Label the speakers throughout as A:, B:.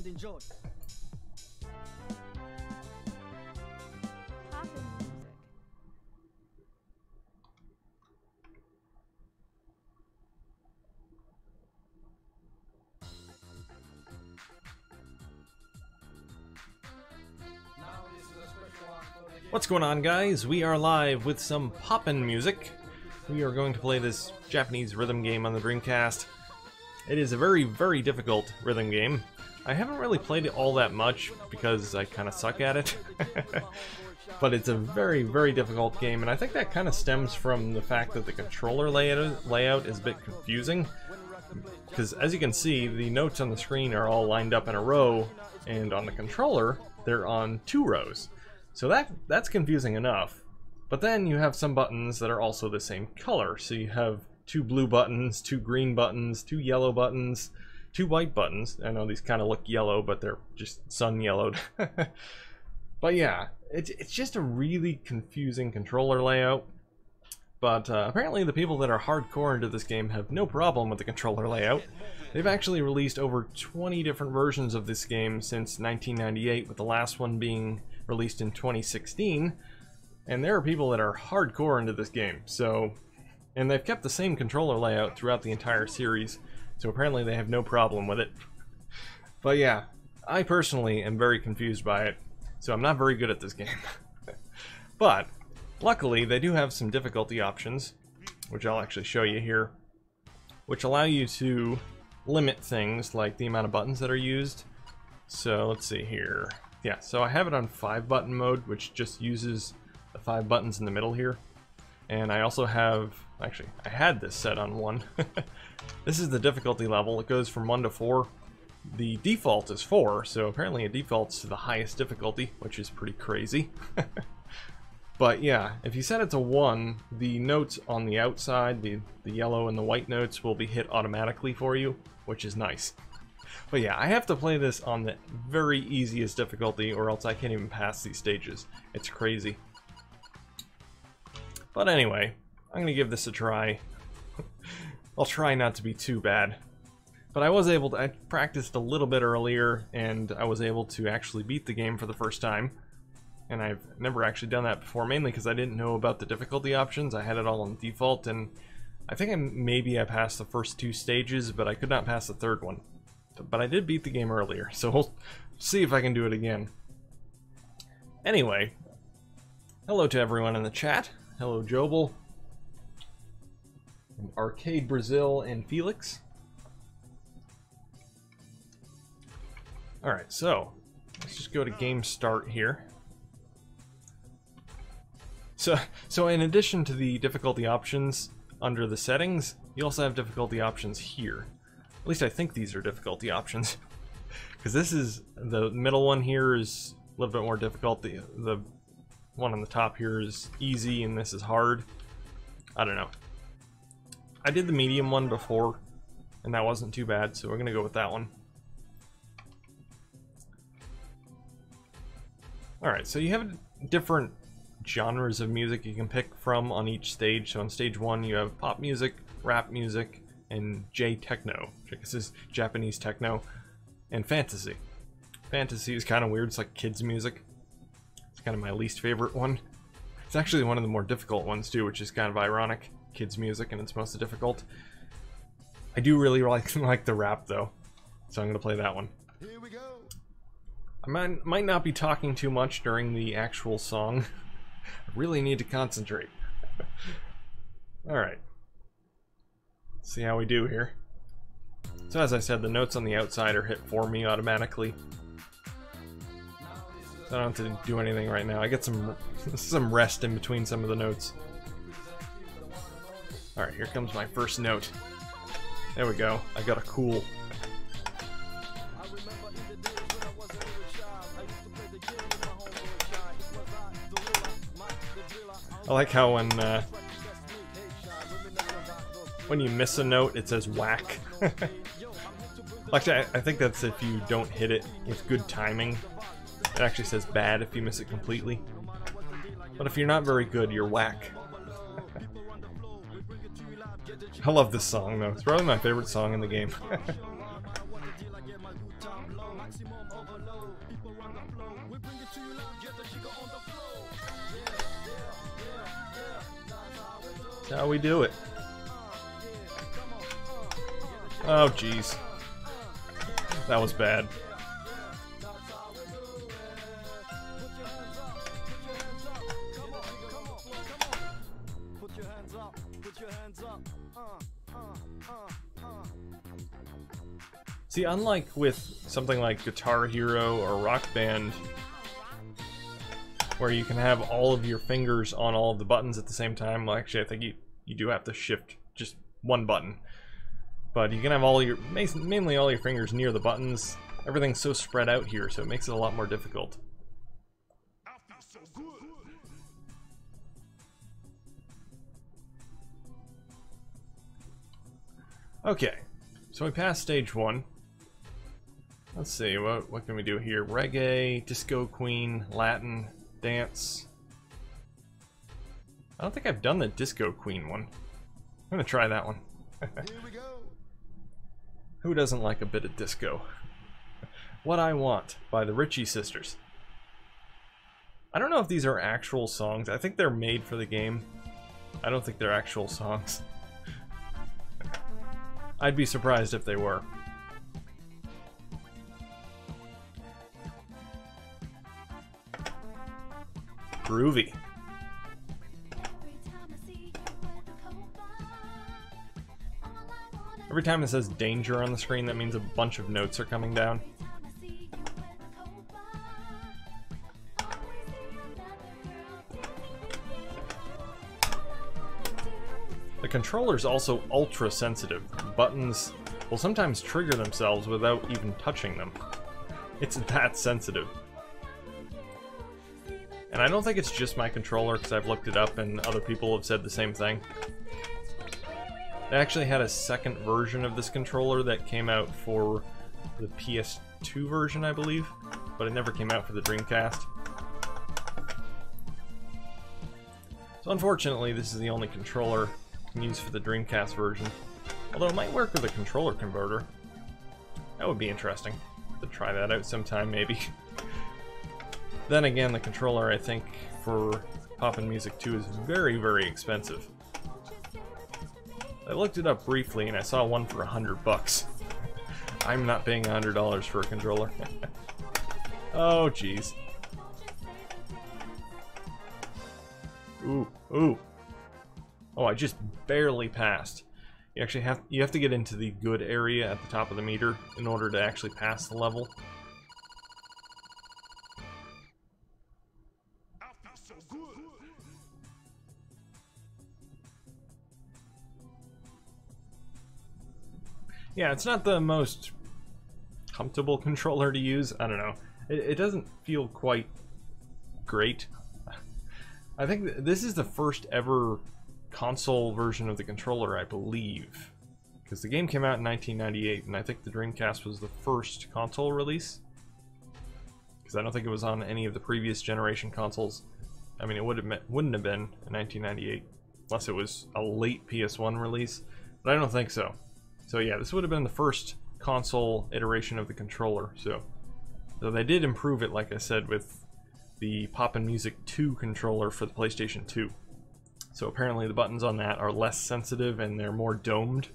A: and enjoy.
B: Poppin' music.
C: What's going on, guys? We are live with some poppin' music. We are going to play this Japanese rhythm game on the Dreamcast. It is a very, very difficult rhythm game. I haven't really played it all that much because I kind of suck at it. But it's a very, very difficult game, and I think that kind of stems from the fact that the controller layout is a bit confusing. Because as you can see, the notes on the screen are all lined up in a row, and on the controller, they're on 2 rows. So that's confusing enough. But then you have some buttons that are also the same color. So you have 2 blue buttons, 2 green buttons, 2 yellow buttons, 2 white buttons. I know these kind of look yellow, but they're just sun yellowed. But yeah, it's just a really confusing controller layout. But apparently the people that are hardcore into this game have no problem with the controller layout. They've actually released over 20 different versions of this game since 1998, with the last one being released in 2016. And there are people that are hardcore into this game, and they've kept the same controller layout throughout the entire series, so apparently they have no problem with it. But yeah, I personally am very confused by it, so I'm not very good at this game. But luckily, they do have some difficulty options, which I'll actually show you here, which allow you to limit things like the amount of buttons that are used. So let's see here. Yeah, so I have it on 5-button mode, which just uses the 5 buttons in the middle here. And I also have, actually, I had this set on 1. This is the difficulty level. It goes from 1 to 4. The default is 4, so apparently it defaults to the highest difficulty, which is pretty crazy. But yeah, if you set it to 1, the notes on the outside, the yellow and the white notes, will be hit automatically for you, which is nice. But yeah, I have to play this on the very easiest difficulty, or else I can't even pass these stages. It's crazy. But anyway, I'm gonna give this a try. I'll try not to be too bad. But I practiced a little bit earlier, and I was able to actually beat the game for the first time. And I've never actually done that before, mainly because I didn't know about the difficulty options. I had it all on default, and I think maybe I passed the first 2 stages, but I could not pass the 3rd one. But I did beat the game earlier, so we'll see if I can do it again. Anyway, hello to everyone in the chat. Hello, Jobel, and Arcade Brazil, and Felix. Alright, so let's just go to game start here. So in addition to the difficulty options under the settings, you also have difficulty options here. At least I think these are difficulty options. Because this is, the middle one here is a little bit more difficult. The one on the top here is easy, and this is hard. I don't know. I did the medium one before, and that wasn't too bad, so we're going to go with that one. Alright, so you have different genres of music you can pick from on each stage. So on stage 1 you have pop music, rap music, and J-Techno, which I guess is Japanese techno, and fantasy. Fantasy is kind of weird, it's like kids music. It's kind of my least favorite one. It's actually one of the more difficult ones too, which is kind of ironic. Kids music, and it's most difficult. I do really like the rap though, so I'm going to play that one.
A: Here we go.
C: I might not be talking too much during the actual song. I really need to concentrate. Alright. See how we do here. So as I said, the notes on the outside are hit for me automatically. So I don't have to do anything right now. I get some rest in between some of the notes. Alright, here comes my first note. There we go. I got a cool. I like how when you miss a note, it says whack. Actually, I think that's if you don't hit it with good timing. It actually says bad if you miss it completely. But if you're not very good, you're whack. I love this song though. It's probably my favorite song in the game. That's how we do it. Oh, jeez. That was bad. See, unlike with something like Guitar Hero or Rock Band, where you can have all of your fingers on all of the buttons at the same time, well, actually I think you do have to shift just one button. But you can have all your, mainly all your fingers near the buttons. Everything's so spread out here, so it makes it a lot more difficult. Okay, so we passed stage 1. Let's see, what can we do here? Reggae, Disco Queen, Latin, Dance. I don't think I've done the Disco Queen one. I'm gonna try that one.
A: Here we go.
C: Who doesn't like a bit of disco? What I Want by the Ritchie Sisters. I don't know if these are actual songs. I think they're made for the game. I don't think they're actual songs. I'd be surprised if they were. Groovy. Every time it says danger on the screen, that means a bunch of notes are coming down. The controller's also ultra sensitive. Buttons will sometimes trigger themselves without even touching them. It's that sensitive. And I don't think it's just my controller, because I've looked it up and other people have said the same thing. They actually had a second version of this controller that came out for the PS2 version, I believe, but it never came out for the Dreamcast. So unfortunately, this is the only controller I can use for the Dreamcast version. Although it might work with a controller converter. That would be interesting to try that out sometime, maybe. Then again, the controller, I think, for Poppin' Music 2 is very, very expensive. I looked it up briefly and I saw one for $100. I'm not paying $100 for a controller. Oh, jeez. Ooh, ooh. Oh, I just barely passed. You actually have to get into the good area at the top of the meter in order to actually pass the level. Yeah, it's not the most comfortable controller to use. I don't know. It doesn't feel quite great. I think this is the first ever console version of the controller, I believe. Because the game came out in 1998, and I think the Dreamcast was the first console release. Because I don't think it was on any of the previous generation consoles. I mean, it wouldn't have been in 1998, unless it was a late PS1 release. But I don't think so. So yeah, this would have been the first console iteration of the controller. So they did improve it, like I said, with the Poppin' Music 2 controller for the PlayStation 2. So apparently the buttons on that are less sensitive and they're more domed,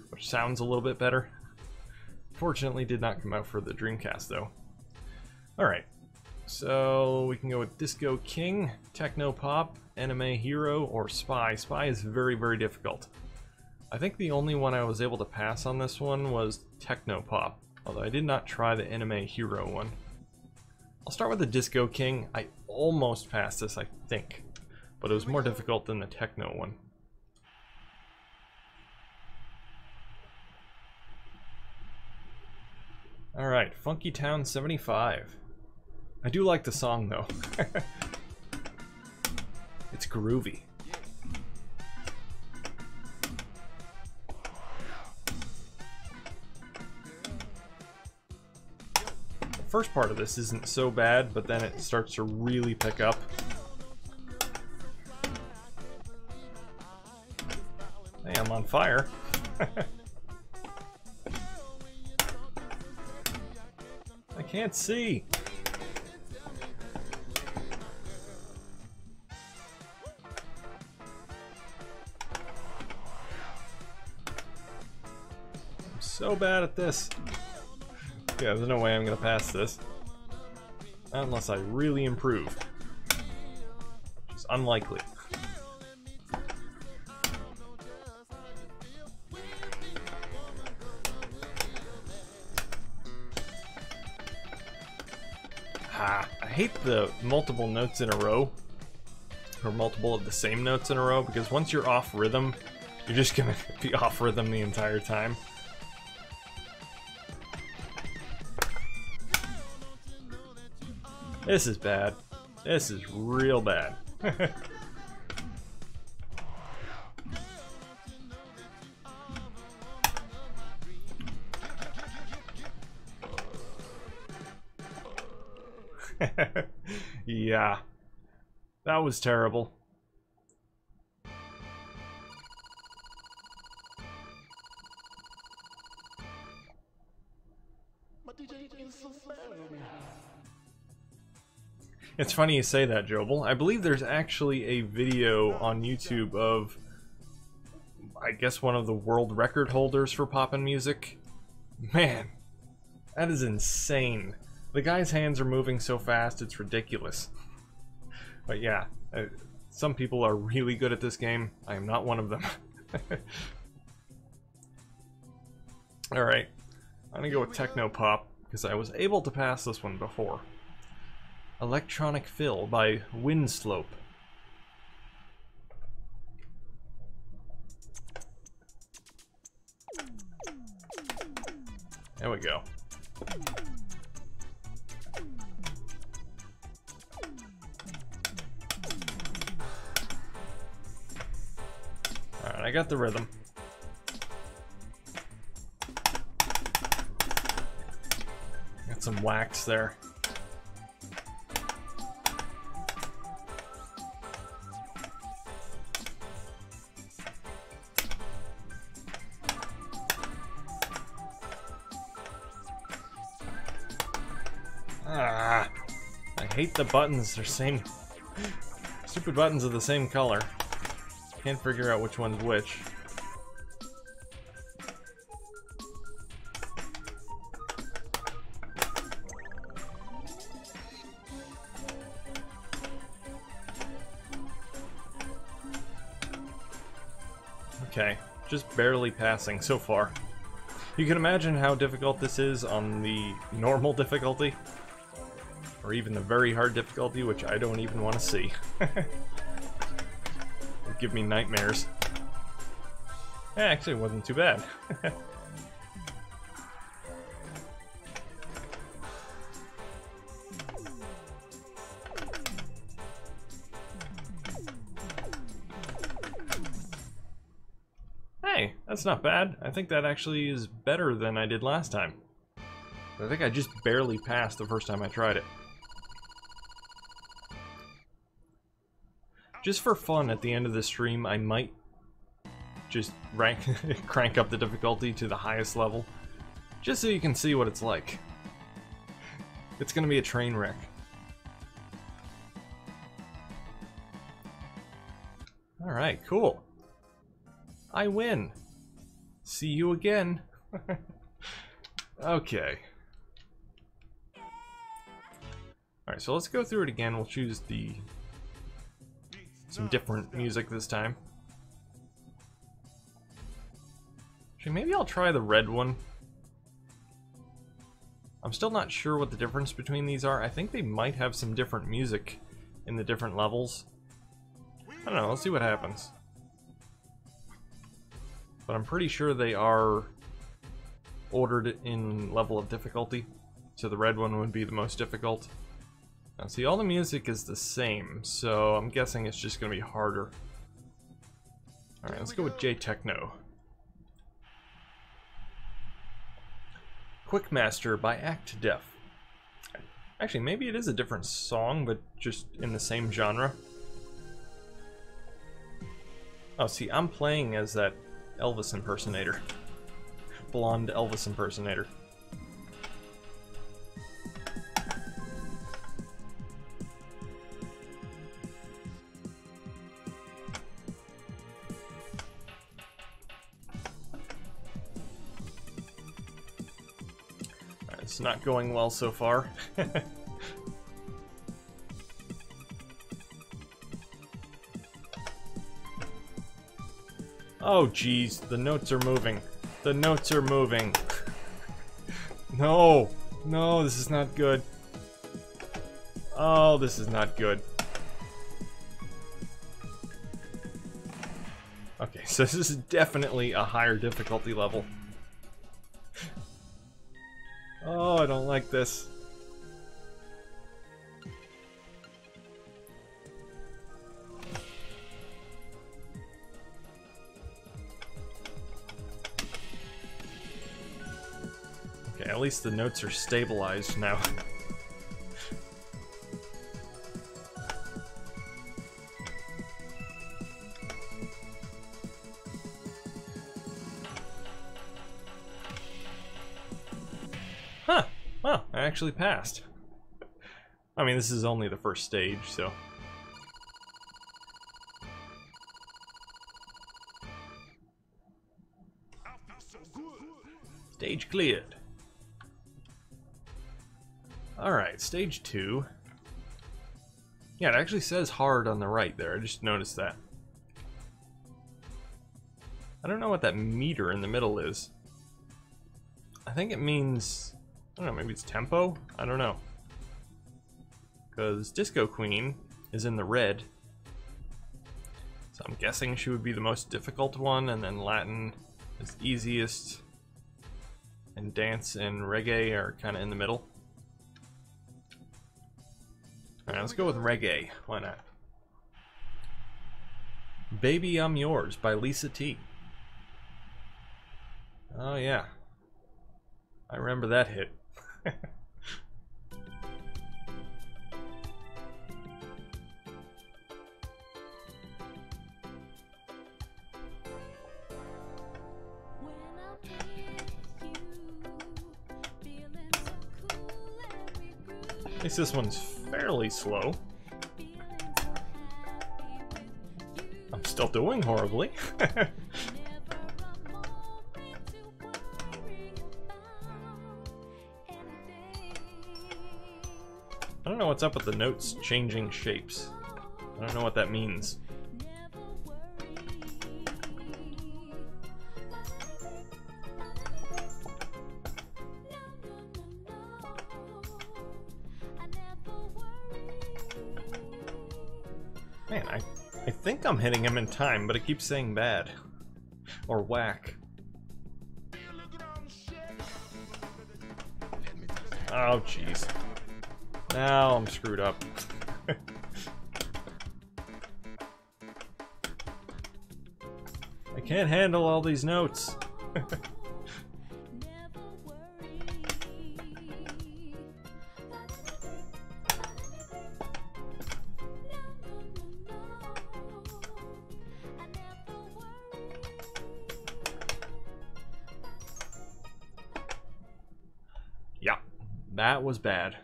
C: which sounds a little bit better. Fortunately, did not come out for the Dreamcast though. Alright, so we can go with Disco King, Techno-Pop, Anime Hero, or Spy. Spy is very, very difficult. I think the only one I was able to pass on this one was Techno-Pop, although I did not try the Anime Hero one. I'll start with the Disco King. I almost passed this, I think, but it was more difficult than the Techno one. Alright, Funky Town 75. I do like the song though. It's groovy. First part of this isn't so bad, but then it starts to really pick up. Hey, I'm on fire. I Can't see. I'm so bad at this. Yeah, there's no way I'm gonna pass this. Unless I really improve. Which is unlikely. I hate the multiple notes in a row, or multiple of the same notes in a row, because once you're off rhythm, you're just gonna be off rhythm the entire time. This is bad. This is real bad. Yeah, that was terrible. It's funny you say that, Jobel. I believe there's actually a video on YouTube of, I guess, one of the world record holders for poppin' music. Man, that is insane. The guy's hands are moving so fast, it's ridiculous. But yeah, some people are really good at this game. I am not one of them. Alright, I'm gonna go with Techno-Pop, because I was able to pass this one before. Electronic Fill by Windslope. There we go. Alright, I got the rhythm. Got some wax there. Ah, I hate the buttons. They're same. Stupid buttons are the same color. Can't figure out which one's which. Okay, just barely passing so far. You can imagine how difficult this is on the normal difficulty. Or even the very hard difficulty, which I don't even want to see. It'd give me nightmares. Yeah, actually, it wasn't too bad. Hey, that's not bad. I think that actually is better than I did last time. I think I just barely passed the first time I tried it. Just for fun, at the end of the stream, I might just crank up the difficulty to the highest level, just so you can see what it's like. It's gonna be a train wreck. Alright, cool. I win. See you again. Okay. Alright, so let's go through it again. We'll choose some different music this time. Actually, maybe I'll try the red one. I'm still not sure what the difference between these are. I think they might have some different music in the different levels. I don't know, let's see what happens. But I'm pretty sure they are ordered in level of difficulty. So the red one would be the most difficult. Now see, all the music is the same, so I'm guessing it's just going to be harder. Alright, let's go with J-Techno. Quickmaster by Act Def. Actually, maybe it is a different song, but just in the same genre. Oh, see, I'm playing as that Elvis impersonator. Blonde Elvis impersonator. It's not going well so far. Oh geez, the notes are moving. The notes are moving. No! No, this is not good. Oh, this is not good. Okay, so this is definitely a higher difficulty level. Oh, I don't like this. Okay, at least the notes are stabilized now. Huh. Well, I actually passed. I mean, this is only the first stage, so... Stage cleared. Alright, stage 2. Yeah, it actually says hard on the right there. I just noticed that. I don't know what that meter in the middle is. I think it means... I don't know, maybe it's tempo? I don't know. Because Disco Queen is in the red. So I'm guessing she would be the most difficult one, and then Latin is easiest. And dance and reggae are kind of in the middle. Alright, let's go with reggae. Why not? Baby I'm Yours by Lisa T. Oh yeah. I remember that hit. At least this one's fairly slow. I'm still doing horribly. I don't know what's up with the notes changing shapes. I don't know what that means. Man, I think I'm hitting him in time, but it keeps saying bad. Or whack. Oh, jeez. Now I'm screwed up. I can't handle all these notes. Yeah, that was bad.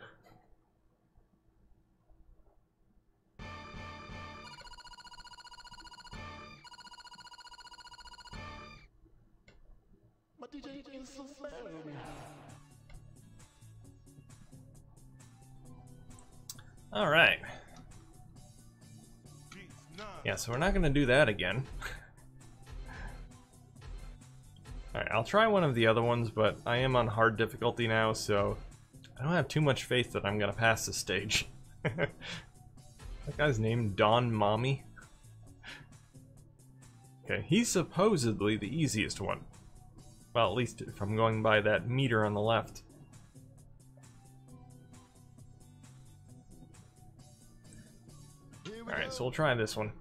C: Alright. Yeah, so we're not going to do that again. Alright, I'll try one of the other ones, but I am on hard difficulty now, so I don't have too much faith that I'm going to pass this stage. That guy's named Don Mommy. Okay, he's supposedly the easiest one. Well, at least if I'm going by that meter on the left. Alright, so we'll try this one.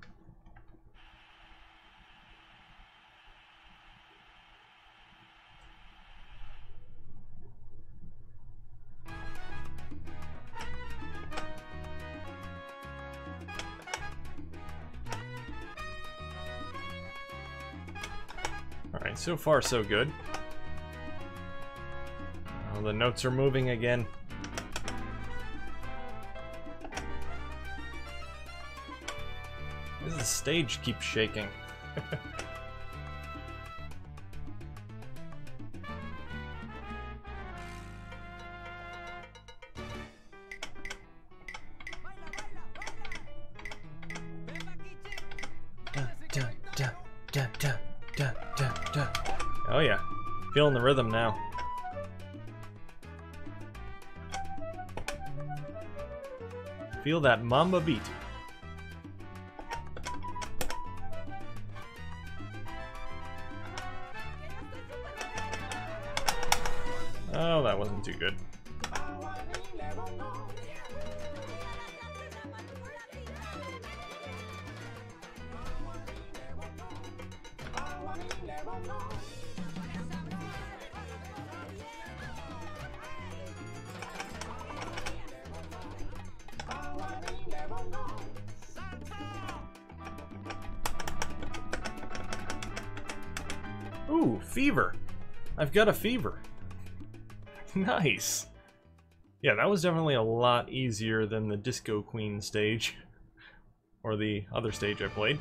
C: Alright, so far so good. Oh, the notes are moving again. The stage keeps shaking. dun, dun, dun, dun, dun. Oh yeah, feeling the rhythm now. Feel that mamba beat. Oh, that wasn't too good. Ooh, fever. I've got a fever. Nice. Yeah, that was definitely a lot easier than the Disco Queen stage. Or the other stage I played.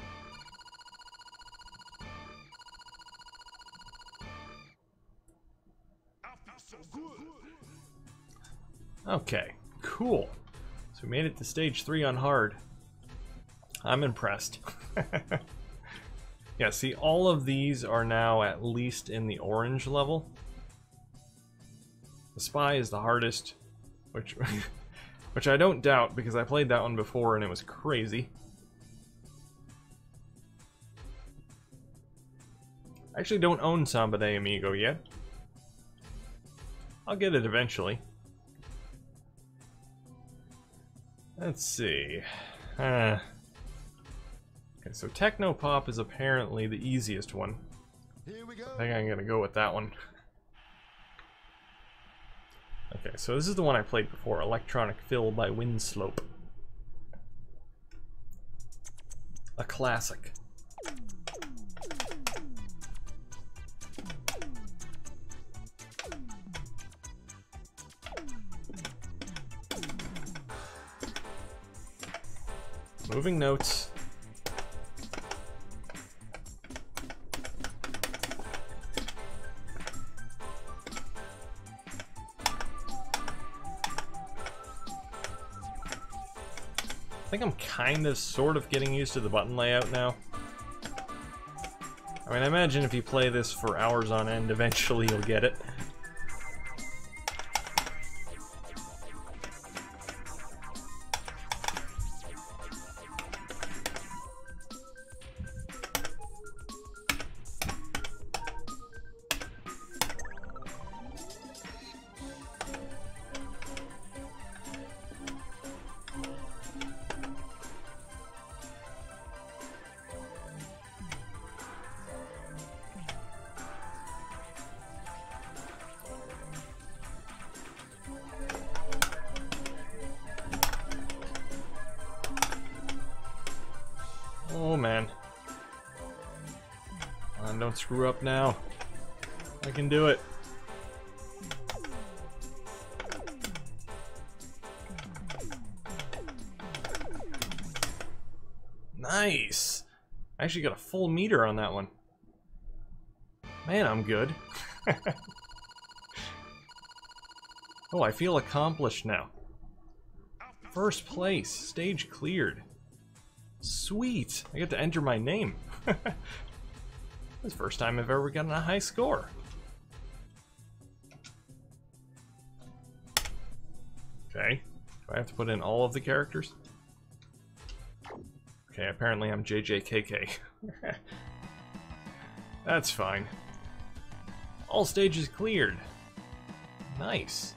C: Okay, cool. So we made it to stage 3 on hard. I'm impressed. Yeah, see, all of these are now at least in the orange level. The Spy is the hardest, which I don't doubt because I played that one before and it was crazy. I actually don't own Samba de Amigo yet. I'll get it eventually. Let's see. Okay, so Techno-Pop is apparently the easiest one.
A: Here we go.
C: I think I'm gonna go with that one. Okay, so this is the one I played before, Electronic Fill by Windslope. A classic. Moving notes. I think I'm kind of sort of getting used to the button layout now. I mean, I imagine if you play this for hours on end, eventually you'll get it. Oh man. Come on, don't screw up now. I can do it. Nice! I actually got a full meter on that one. Man, I'm good. Oh, I feel accomplished now. First place, stage cleared. Sweet! I get to enter my name. This is the first time I've ever gotten a high score. Okay. Do I have to put in all of the characters? Okay, apparently I'm JJKK. That's fine. All stages cleared. Nice.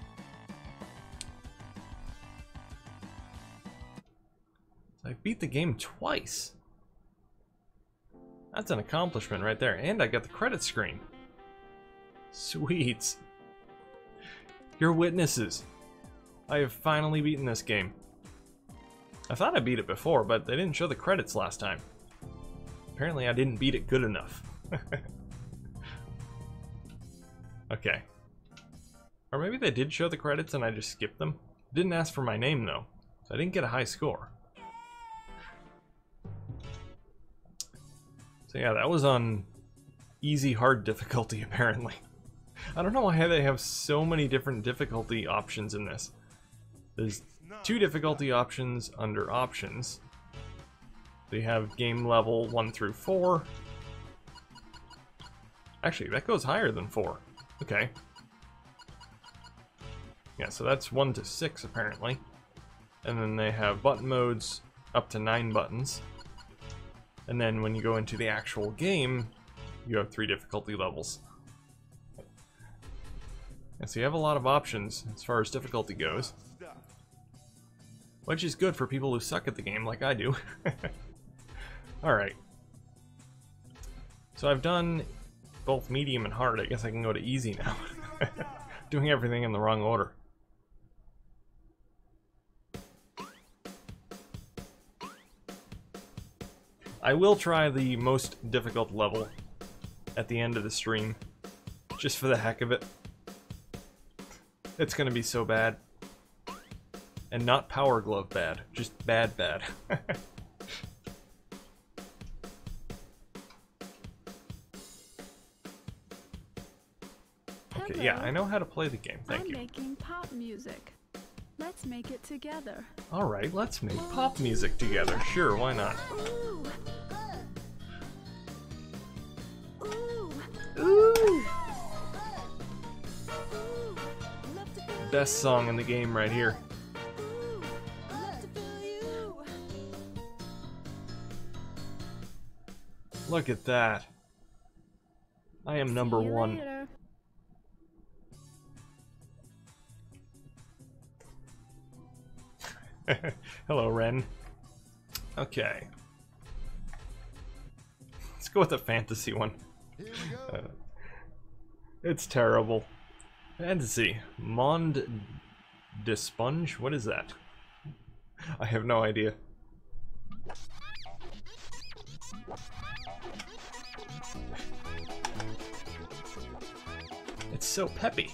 C: I beat the game twice. That's an accomplishment right there. And I got the credit screen. Sweet. You're witnesses. I have finally beaten this game. I thought I beat it before, but they didn't show the credits last time. Apparently I didn't beat it good enough. Okay. Or maybe they did show the credits and I just skipped them. Didn't ask for my name though, so I didn't get a high score. So yeah, that was on easy hard difficulty apparently. I don't know why they have so many different difficulty options in this. There's 2 difficulty options under options. They have game level 1 through 4, Actually, that goes higher than 4. Okay. Yeah, so that's 1 to 6 apparently. And then they have button modes up to 9 buttons. And then when you go into the actual game, you have 3 difficulty levels. And so you have a lot of options as far as difficulty goes. Which is good for people who suck at the game like I do. Alright. So I've done both medium and hard. I guess I can go to easy now. Doing everything in the wrong order. I will try the most difficult level at the end of the stream, just for the heck of it. It's gonna be so bad. And not Power Glove bad, just bad bad. Okay, yeah, I know how to play the game, thank you.
A: I'm making pop music. Let's make it together.
C: Alright, let's make pop music together. Sure, why not? Ooh! Best song in the game right here. Look at that. I am number 1.
A: Later.
C: Hello, Ren. Okay. Let's go with the fantasy one. It's terrible. Fantasy. Monde de Sponge? What is that? I have no idea. It's so peppy.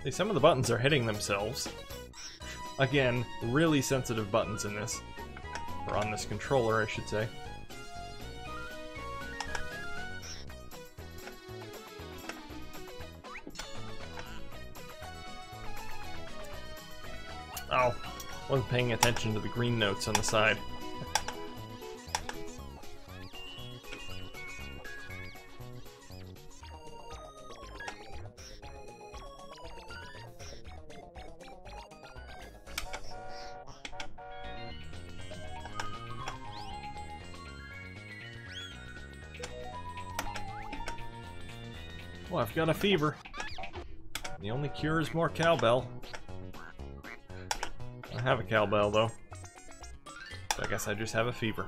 C: See, some of the buttons are hitting themselves. Again, really sensitive buttons in this. Or on this controller, I should say. Oh, wasn't paying attention to the green notes on the side. Well, I've got a fever. The only cure is more cowbell. I have a cowbell, though. So I guess I just have a fever.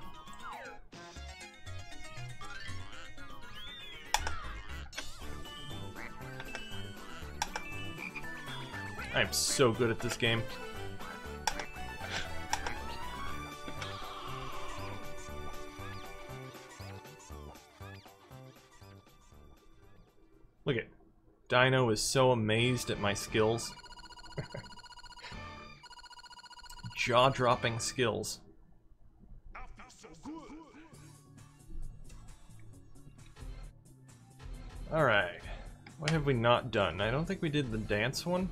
C: I'm so good at this game. Look at Dino is so amazed at my skills. Jaw-dropping skills. Alright. What have we not done? I don't think we did the dance one.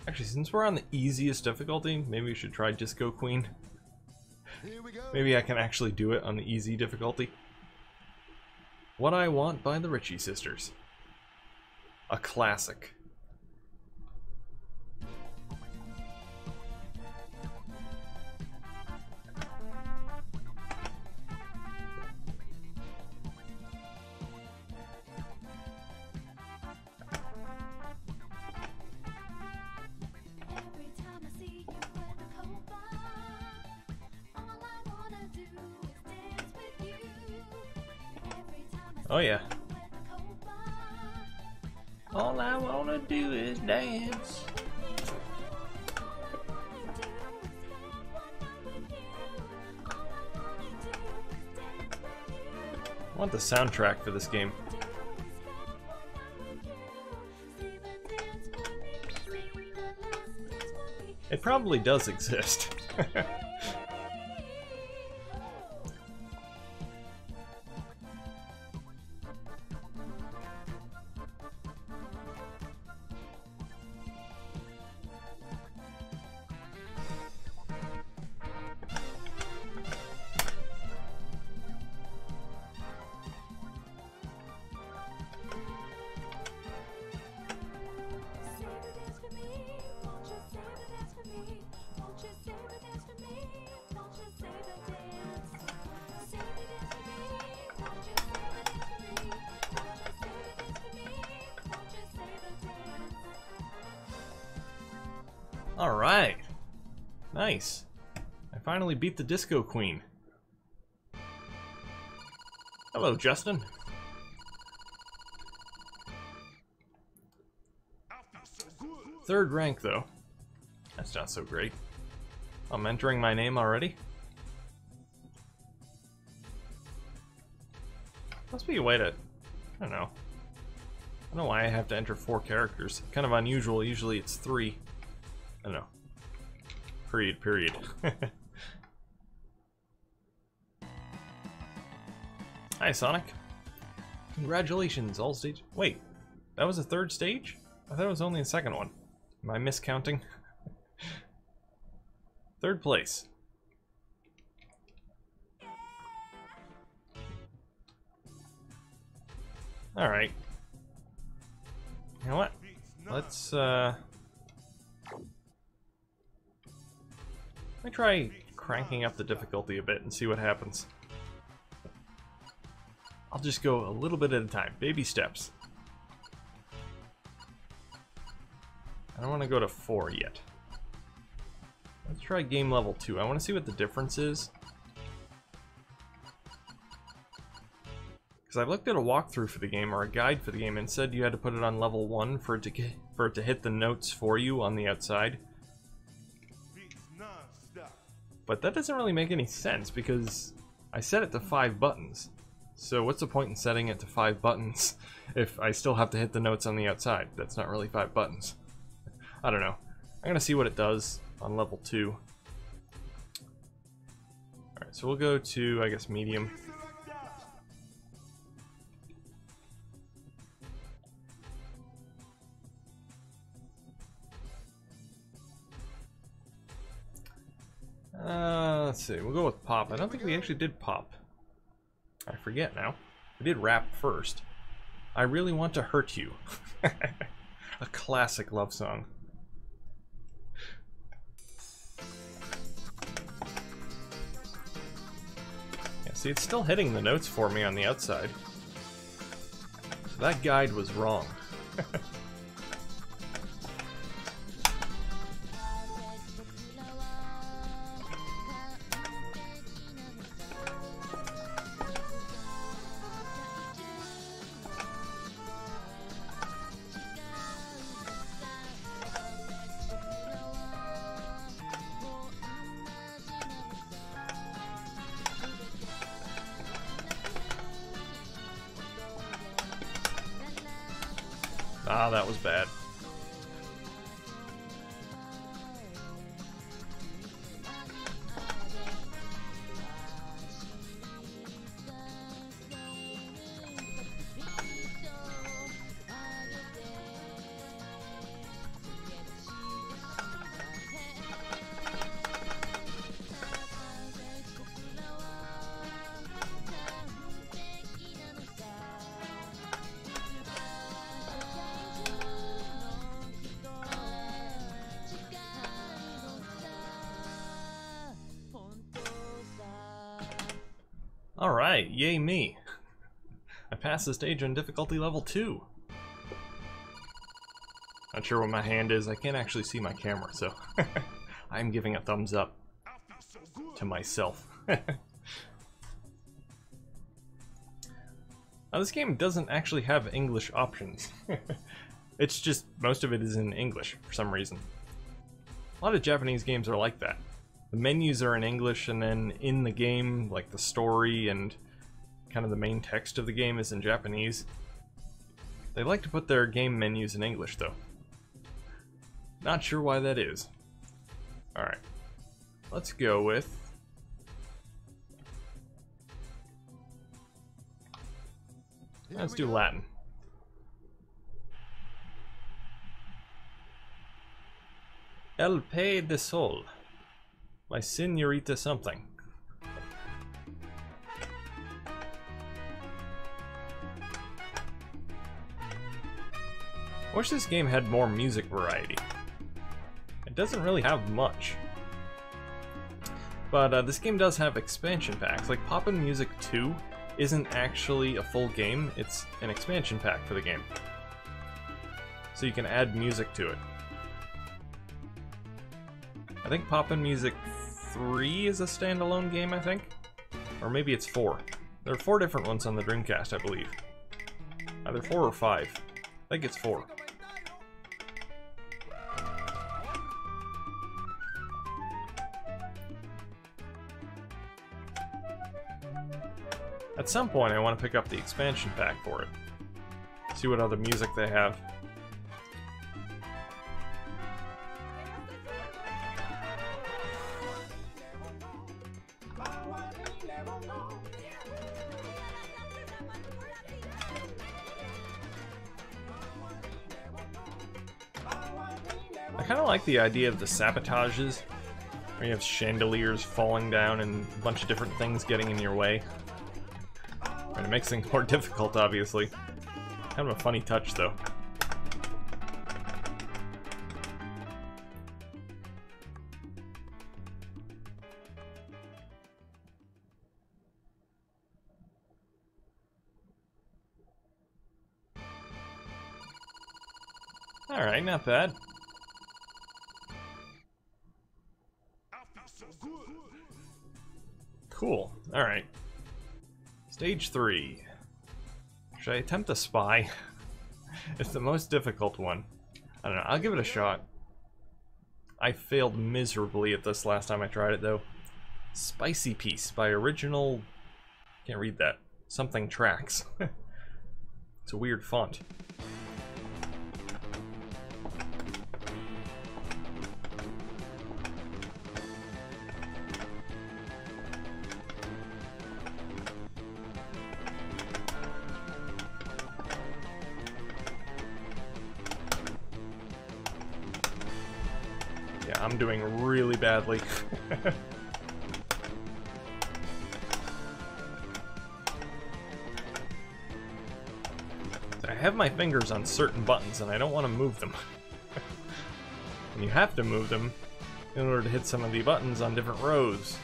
C: Actually, since we're on the easiest difficulty, maybe we should try Disco Queen. Maybe I can actually do it on the easy difficulty. What I Want by the Ritchie Sisters. A classic. Oh yeah. All I wanna do is dance. I want the soundtrack for this game. It probably does exist. Alright. Nice. I finally beat the Disco Queen. Hello, Justin. Third rank, though. That's not so great. I'm entering my name already. Must be a way to... I don't know. I don't know why I have to enter 4 characters. Kind of unusual. Usually it's 3. I don't know. Period. Hi, Sonic. Congratulations, all stage... Wait, that was a 3rd stage? I thought it was only the 2nd one. Am I miscounting? 3rd place. Alright. You know what? Let's, let me try cranking up the difficulty a bit and see what happens. I'll just go a little bit at a time. Baby steps. I don't want to go to 4 yet. Let's try game level 2. I want to see what the difference is. Because I looked at a walkthrough for the game, or a guide for the game, and said you had to put it on level 1 for it to hit the notes for you on the outside. But that doesn't really make any sense, because I set it to 5 buttons. So what's the point in setting it to 5 buttons if I still have to hit the notes on the outside? That's not really 5 buttons. I don't know. I'm gonna see what it does on level 2. Alright, so we'll go to, I guess, medium. Let's see, we'll go with pop. I don't think we actually did pop. I forget now. We did rap first. I really want to hurt you. A classic love song. Yeah, see, it's still hitting the notes for me on the outside. So that guide was wrong. Ah, that was bad. Alright, yay me. I passed the stage on difficulty level 2. Not sure what my hand is. I can't actually see my camera, so I'm giving a thumbs up to myself. Now, this game doesn't actually have English options. It's just, most of it is in English for some reason. A lot of Japanese games are like that. The menus are in English, and then in the game, like the story and kind of the main text of the game is in Japanese. They like to put their game menus in English, though. Not sure why that is. Alright. Let's go with... Let's do Latin. El Pay de Sol. By Senorita something. I wish this game had more music variety. It doesn't really have much. But this game does have expansion packs. Like Poppin' Music 2 isn't actually a full game, it's an expansion pack for the game. So you can add music to it. I think Poppin' Music 3 is a standalone game, I think. Or maybe it's 4. There are 4 different ones on the Dreamcast, I believe. Either 4 or 5. I think it's 4. At some point, I want to pick up the expansion pack for it. See what other music they have. I kind of like the idea of the sabotages, where you have chandeliers falling down and a bunch of different things getting in your way. And it makes things more difficult, obviously. Kind of a funny touch, though. Alright, not bad. Cool. Alright. Stage 3. Should I attempt a spy? It's the most difficult one. I don't know, I'll give it a shot. I failed miserably at this last time I tried it, though. Spicy Piece by Original... Can't read that. Something Tracks. It's a weird font. I'm doing really badly. I have my fingers on certain buttons and I don't want to move them. And you have to move them in order to hit some of the buttons on different rows.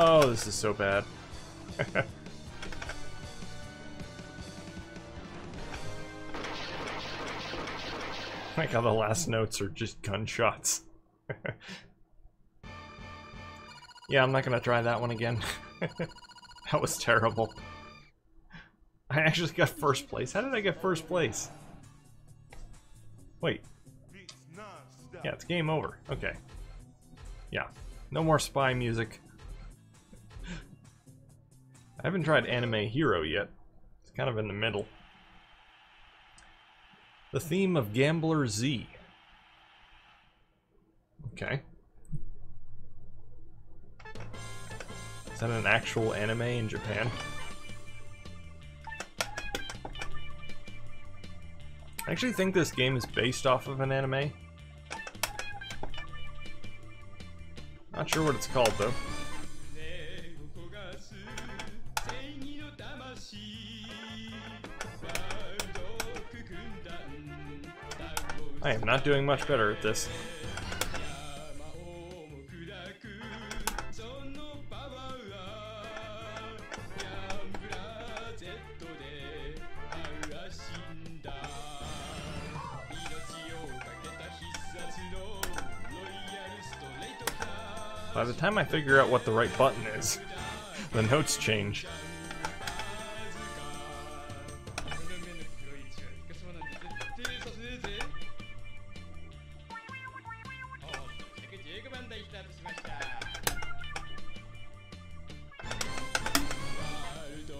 C: Oh, this is so bad. Like how the last notes are just gunshots. Yeah, I'm not gonna try that one again. That was terrible. I actually got first place. How did I get first place? Wait. Yeah, it's game over. Okay. Yeah. No more spy music. I haven't tried Anime Hero yet. It's kind of in the middle. The theme of Gambler Z. Okay. Is that an actual anime in Japan? I actually think this game is based off of an anime. Not sure what it's called though. I am not doing much better at this. By the time I figure out what the right button is, the notes change.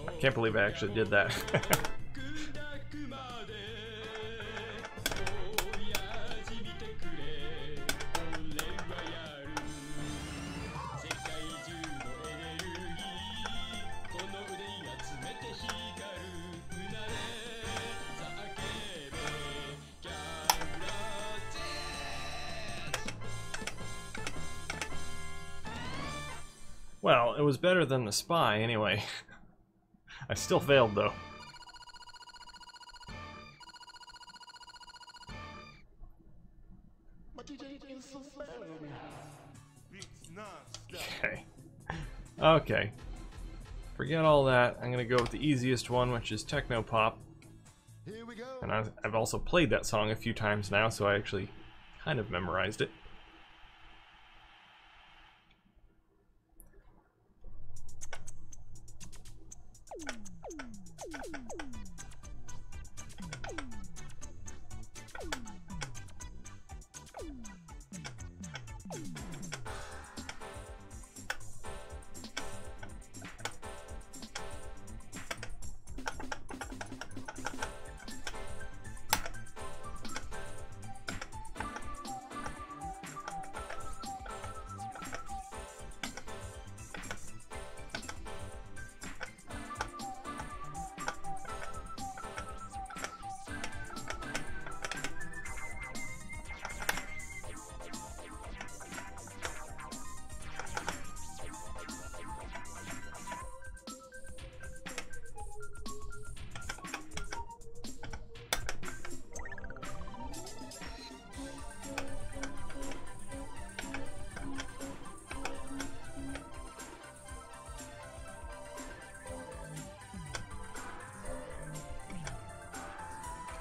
C: I can't believe I actually did that. Well, it was better than the spy, anyway. I still failed, though. Okay. Okay. Forget all that. I'm gonna go with the easiest one, which is Techno-Pop.
B: Here we go.
C: And I've also played that song a few times now, so I actually kind of memorized it.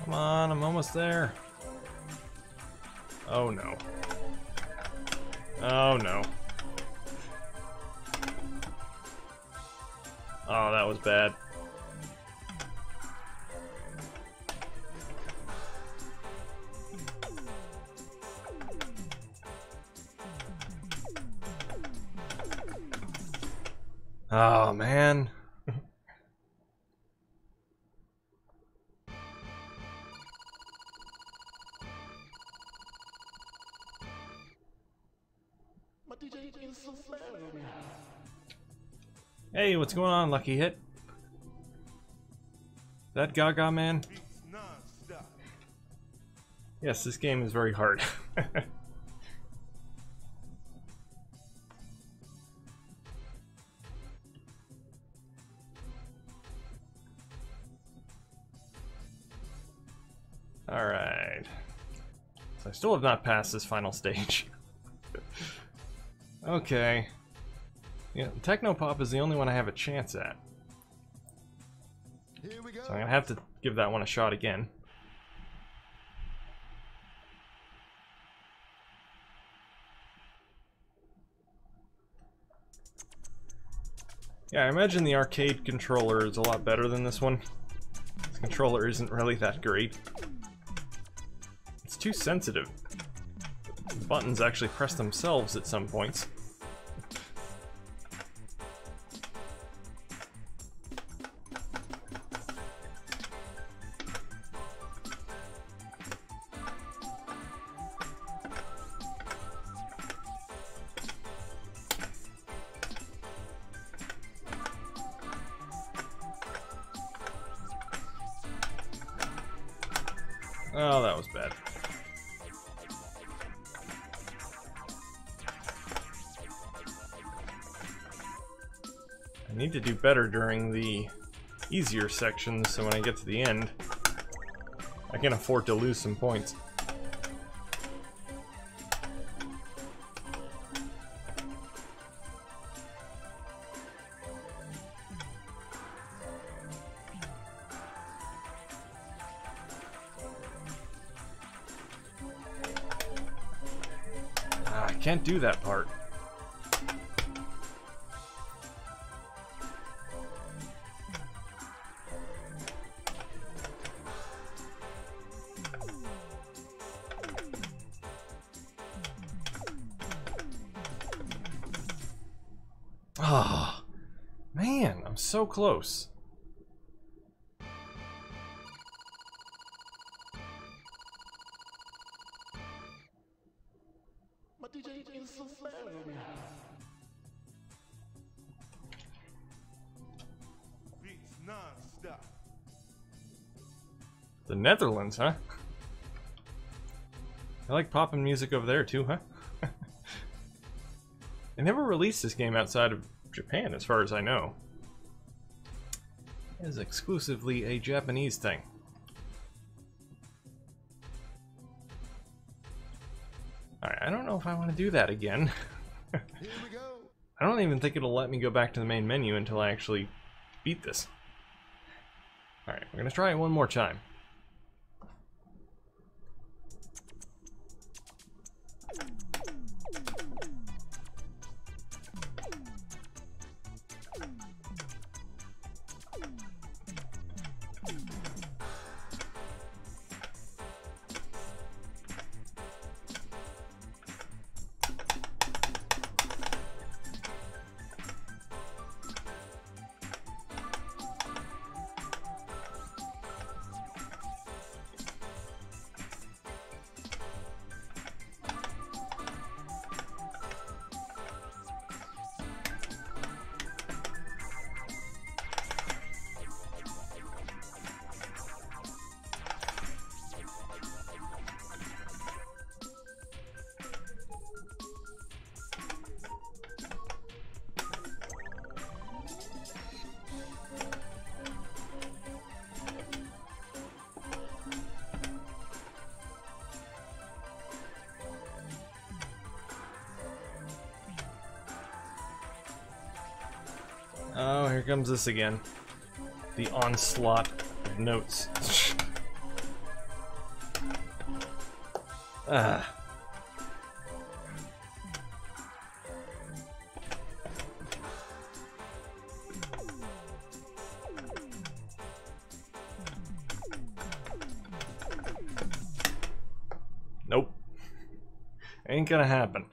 C: Come on, I'm almost there. Oh no. Oh no. Oh, that was bad. Oh man. Hey, what's going on, Lucky Hit? That Gaga man? Yes, this game is very hard. Alright. So I still have not passed this final stage. Okay. Yeah, Techno-Pop is the only one I have a chance at.
B: Here we go.
C: So I'm gonna have to give that one a shot again. Yeah, I imagine the arcade controller is a lot better than this one. This controller isn't really that great. It's too sensitive. The buttons actually press themselves at some points. Oh, that was bad. I need to do better during the easier sections so when I get to the end, I can afford to lose some points. I can't do that part. Ah, man, I'm so close. The Netherlands, huh? I like poppin' music over there too, huh? They never released this game outside of Japan, as far as I know. It is exclusively a Japanese thing. Alright, I don't know if I want to do that again.
B: Here we go.
C: I don't even think it'll let me go back to the main menu until I actually beat this. Alright, we're gonna try it one more time. Oh, here comes this again. The onslaught of notes. Ah. Nope. Ain't gonna happen.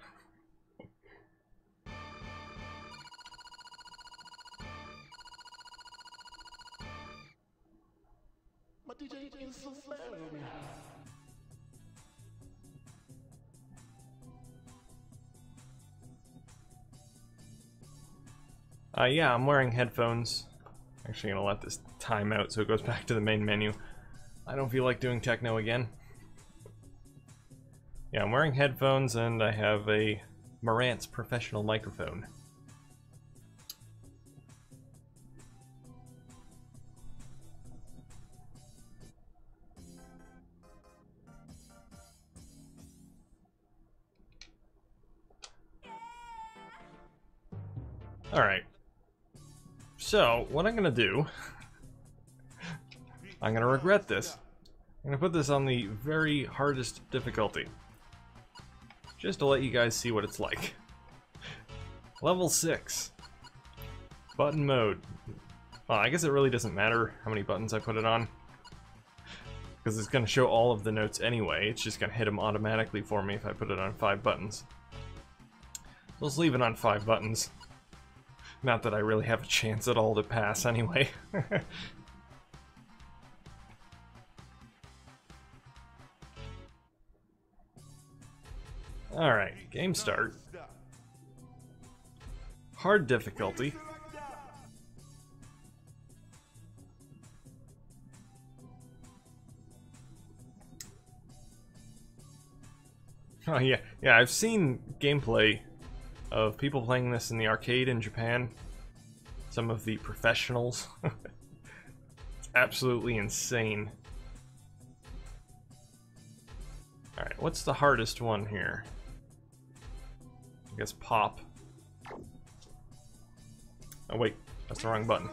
C: Yeah, I'm wearing headphones. Actually gonna let this time out so it goes back to the main menu. I don't feel like doing techno again. Yeah, I'm wearing headphones and I have a Marantz professional microphone. Alright. So, what I'm gonna do, I'm gonna regret this. I'm gonna put this on the very hardest difficulty. Just to let you guys see what it's like. Level 6. Button mode. Well, I guess it really doesn't matter how many buttons I put it on. Because it's gonna show all of the notes anyway. It's just gonna hit them automatically for me if I put it on 5 buttons. Let's leave it on 5 buttons. Not that I really have a chance at all to pass anyway. Alright, game start. Hard difficulty. Oh yeah, I've seen gameplay of people playing this in the arcade in Japan. Some of the professionals. It's absolutely insane. Alright, what's the hardest one here? I guess pop. Oh wait, that's the wrong button.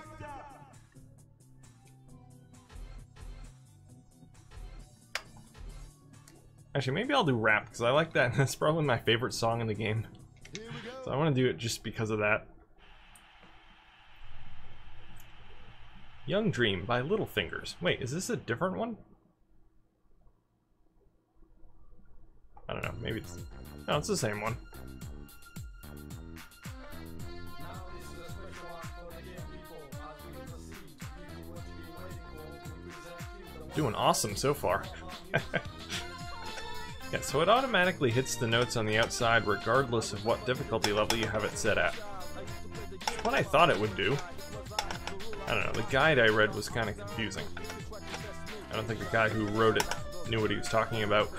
C: Actually, maybe I'll do rap, because I like that. That's probably my favorite song in the game. So I want to do it just because of that. Young Dream by Little Fingers. Wait, is this a different one? I don't know, maybe it's... No, it's the same one. Doing awesome so far. Yeah, so it automatically hits the notes on the outside regardless of what difficulty level you have it set at. What I thought it would do. I don't know, the guide I read was kind of confusing. I don't think the guy who wrote it knew what he was talking about.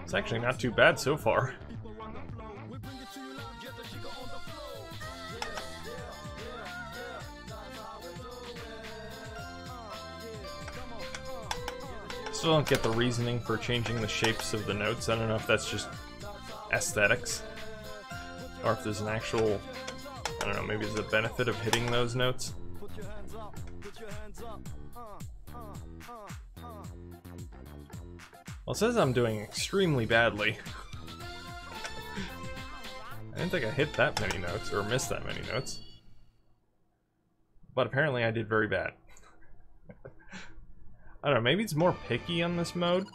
C: It's actually not too bad so far. Still don't get the reasoning for changing the shapes of the notes. I don't know if that's just aesthetics, or if there's an actual, I don't know, maybe there's a benefit of hitting those notes. Well, it says I'm doing extremely badly. I didn't think I hit that many notes, or missed that many notes. But apparently I did very bad. I don't know, maybe it's more picky on this mode,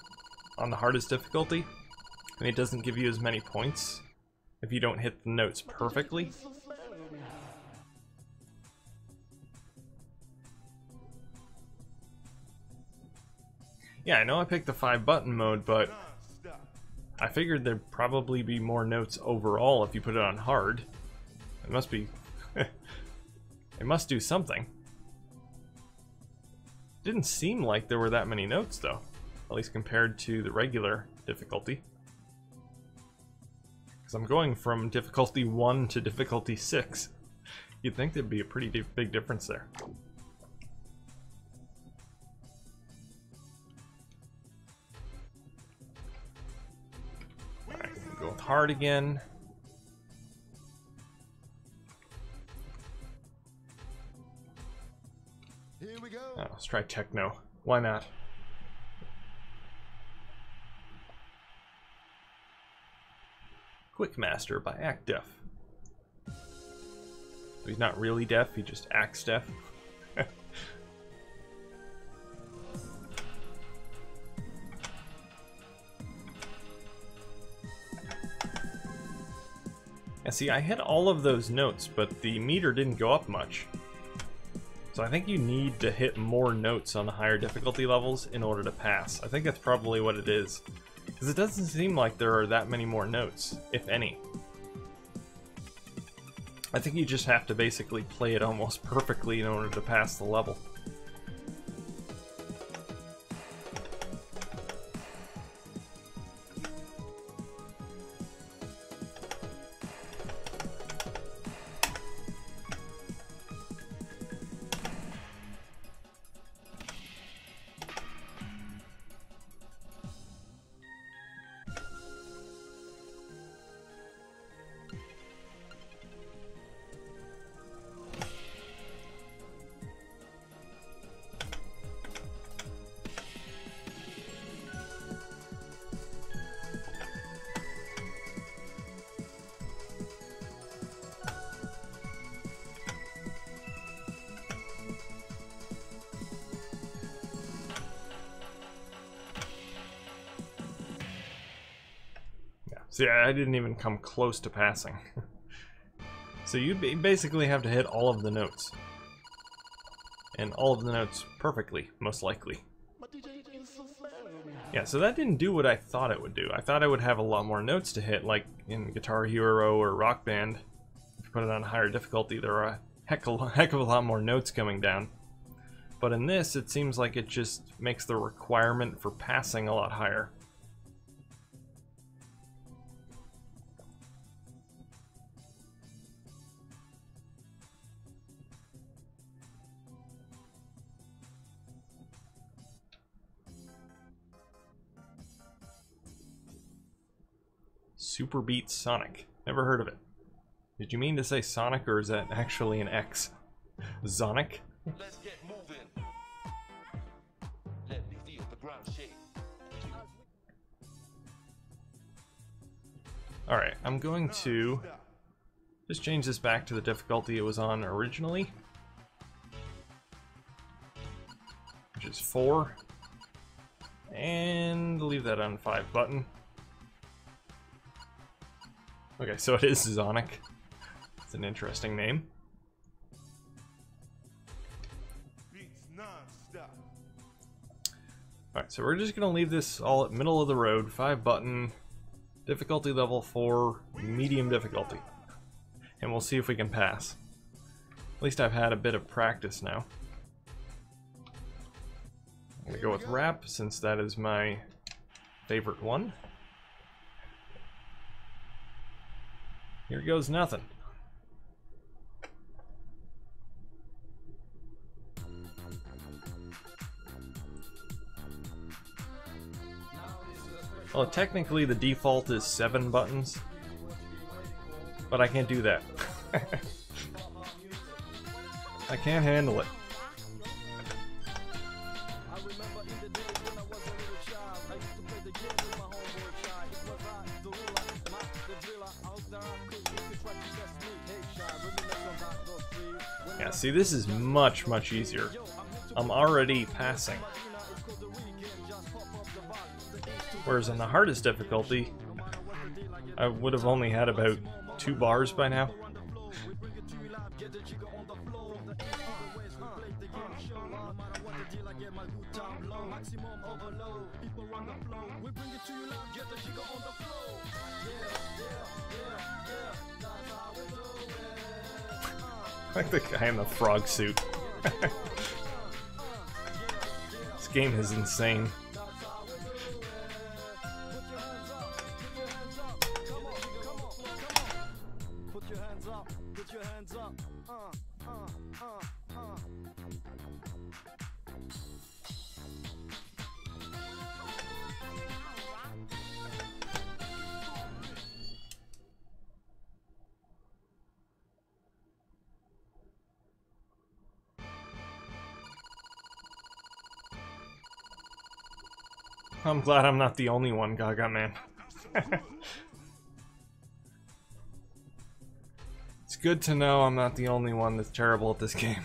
C: on the hardest difficulty. And it doesn't give you as many points if you don't hit the notes perfectly. Yeah, I know I picked the 5-button mode, but I figured there'd probably be more notes overall if you put it on hard. It must be... it must do something. Didn't seem like there were that many notes, though. At least compared to the regular difficulty. Because I'm going from difficulty 1 to difficulty 6. You'd think there'd be a pretty big difference there. Alright, go with hard again.
B: Here we go.
C: Oh, let's try techno. Why not? Quick Master by Act Deaf. So he's not really deaf, he just acts deaf. Yeah, see, I hit all of those notes, but the meter didn't go up much. So I think you need to hit more notes on the higher difficulty levels in order to pass. I think that's probably what it is. Because it doesn't seem like there are that many more notes, if any. I think you just have to basically play it almost perfectly in order to pass the level. See, I didn't even come close to passing. So you basically have to hit all of the notes. And all of the notes perfectly, most likely. Yeah, so that didn't do what I thought it would do. I thought I would have a lot more notes to hit, like in Guitar Hero or Rock Band. If you put it on higher difficulty, there are a heck of a lot more notes coming down. But in this, it seems like it just makes the requirement for passing a lot higher. Super Beat Sonic. Never heard of it. Did you mean to say Sonic, or is that actually an X? Sonic?
D: Let's get moving. Let me feel the ground shake.
C: Alright, I'm going to just change this back to the difficulty it was on originally, which is 4, and leave that on 5-button. Okay, so it is Sonic. It's an interesting name. Alright, so we're just gonna leave this all at middle of the road, 5-button Difficulty level 4, medium difficulty. And we'll see if we can pass. At least I've had a bit of practice now. I'm gonna go with rap since that is my favorite one. Here goes nothing. Well, technically the default is 7 buttons, but I can't do that. I can't handle it. Yeah, see, this is much, much easier. I'm already passing. Whereas on the hardest difficulty, I would have only had about 2 bars by now. Like the guy in the frog suit. This game is insane. I'm glad I'm not the only one, Gaga Man. It's good to know I'm not the only one that's terrible at this game.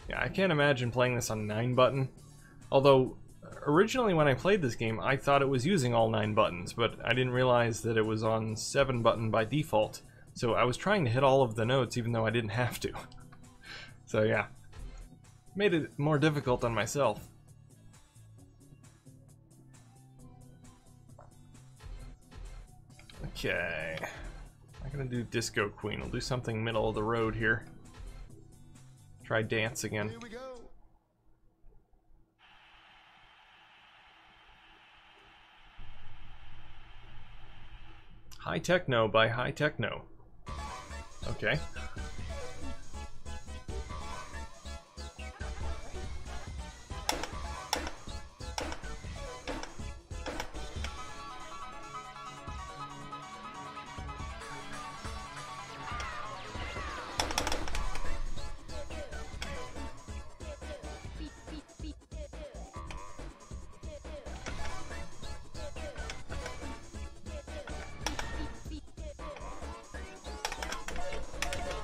C: Yeah, I can't imagine playing this on 9 button. Although, originally when I played this game, I thought it was using all 9 buttons, but I didn't realize that it was on 7 button by default. So I was trying to hit all of the notes even though I didn't have to. So yeah, made it more difficult on myself. Okay, I'm gonna do Disco Queen. I'll do something middle of the road here. Try dance again.
B: Here we go.
C: High Techno by High Techno. Okay.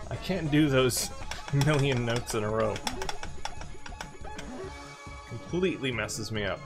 C: I can't do those million notes in a row. Completely messes me up.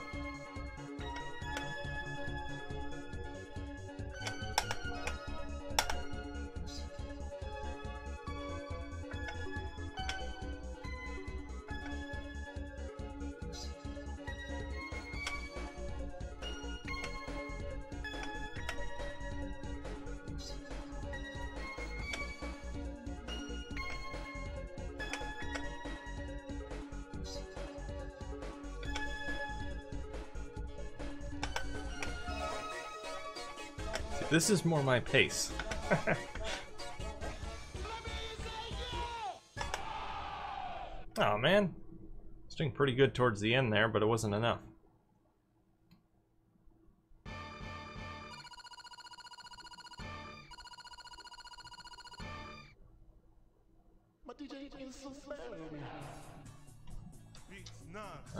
C: This is more my pace. Oh man, it's doing pretty good towards the end there, but it wasn't enough.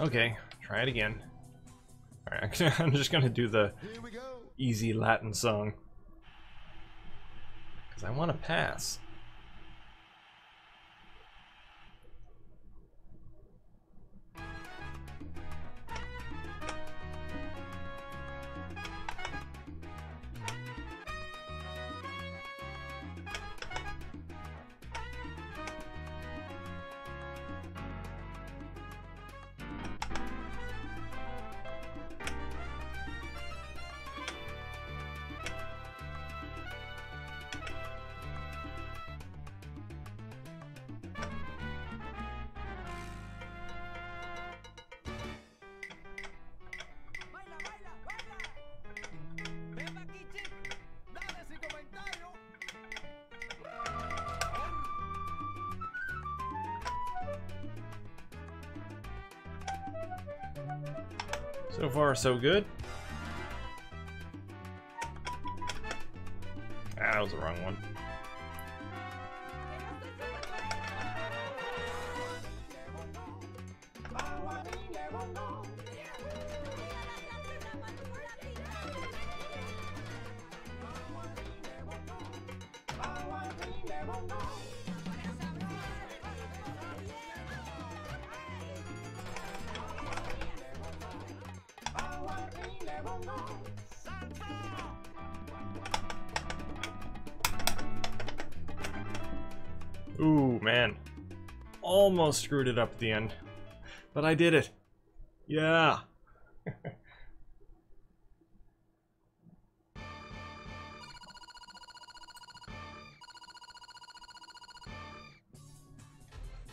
C: Okay, try it again. Alright, I'm just gonna do the easy Latin song. Because I want to pass. So far, so good. Ah, that was the wrong one. Ooh, man. Almost screwed it up at the end. But I did it. Yeah.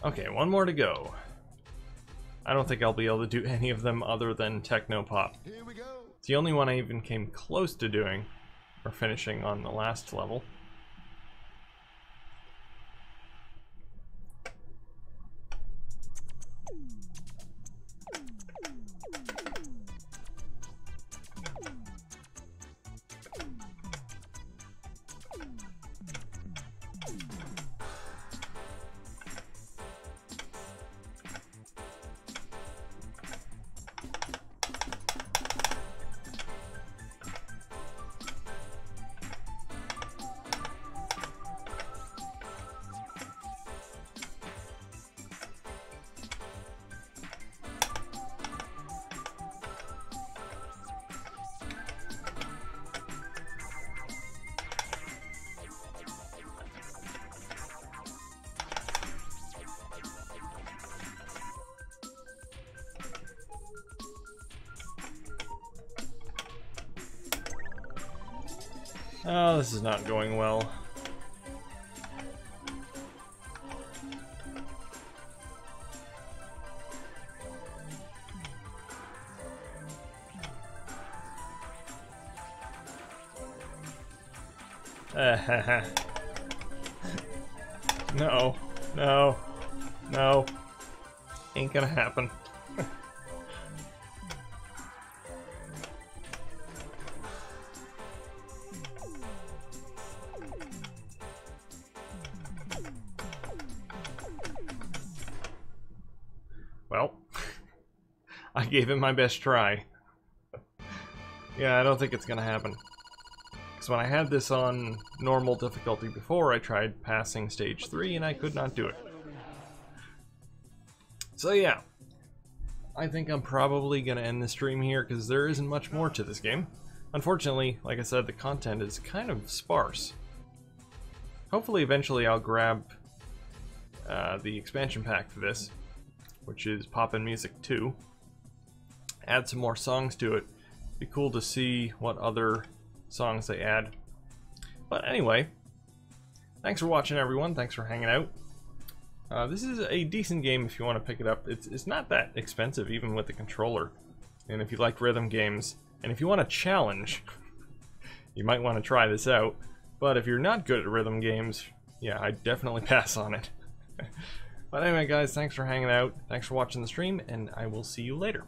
C: Okay, one more to go. I don't think I'll be able to do any of them other than Techno-Pop.
B: Here we go.
C: It's the only one I even came close to doing, or finishing on the last level. Oh, this is not going well. No, no, no. Ain't gonna happen. Well, I gave it my best try. Yeah, I don't think it's gonna happen. Because when I had this on normal difficulty before, I tried passing stage 3 and I could not do it. So yeah, I think I'm probably gonna end the stream here because there isn't much more to this game. Unfortunately, like I said, the content is kind of sparse. Hopefully eventually I'll grab the expansion pack for this, which is Poppin' Music 2. Add some more songs to it. Be cool to see what other songs they add. But anyway, thanks for watching, everyone. Thanks for hanging out. This is a decent game if you want to pick it up. It's not that expensive, even with the controller. And if you like rhythm games, and if you want a challenge, you might want to try this out. But if you're not good at rhythm games, yeah, I'd definitely pass on it. But anyway, guys, thanks for hanging out. Thanks for watching the stream, and I will see you later.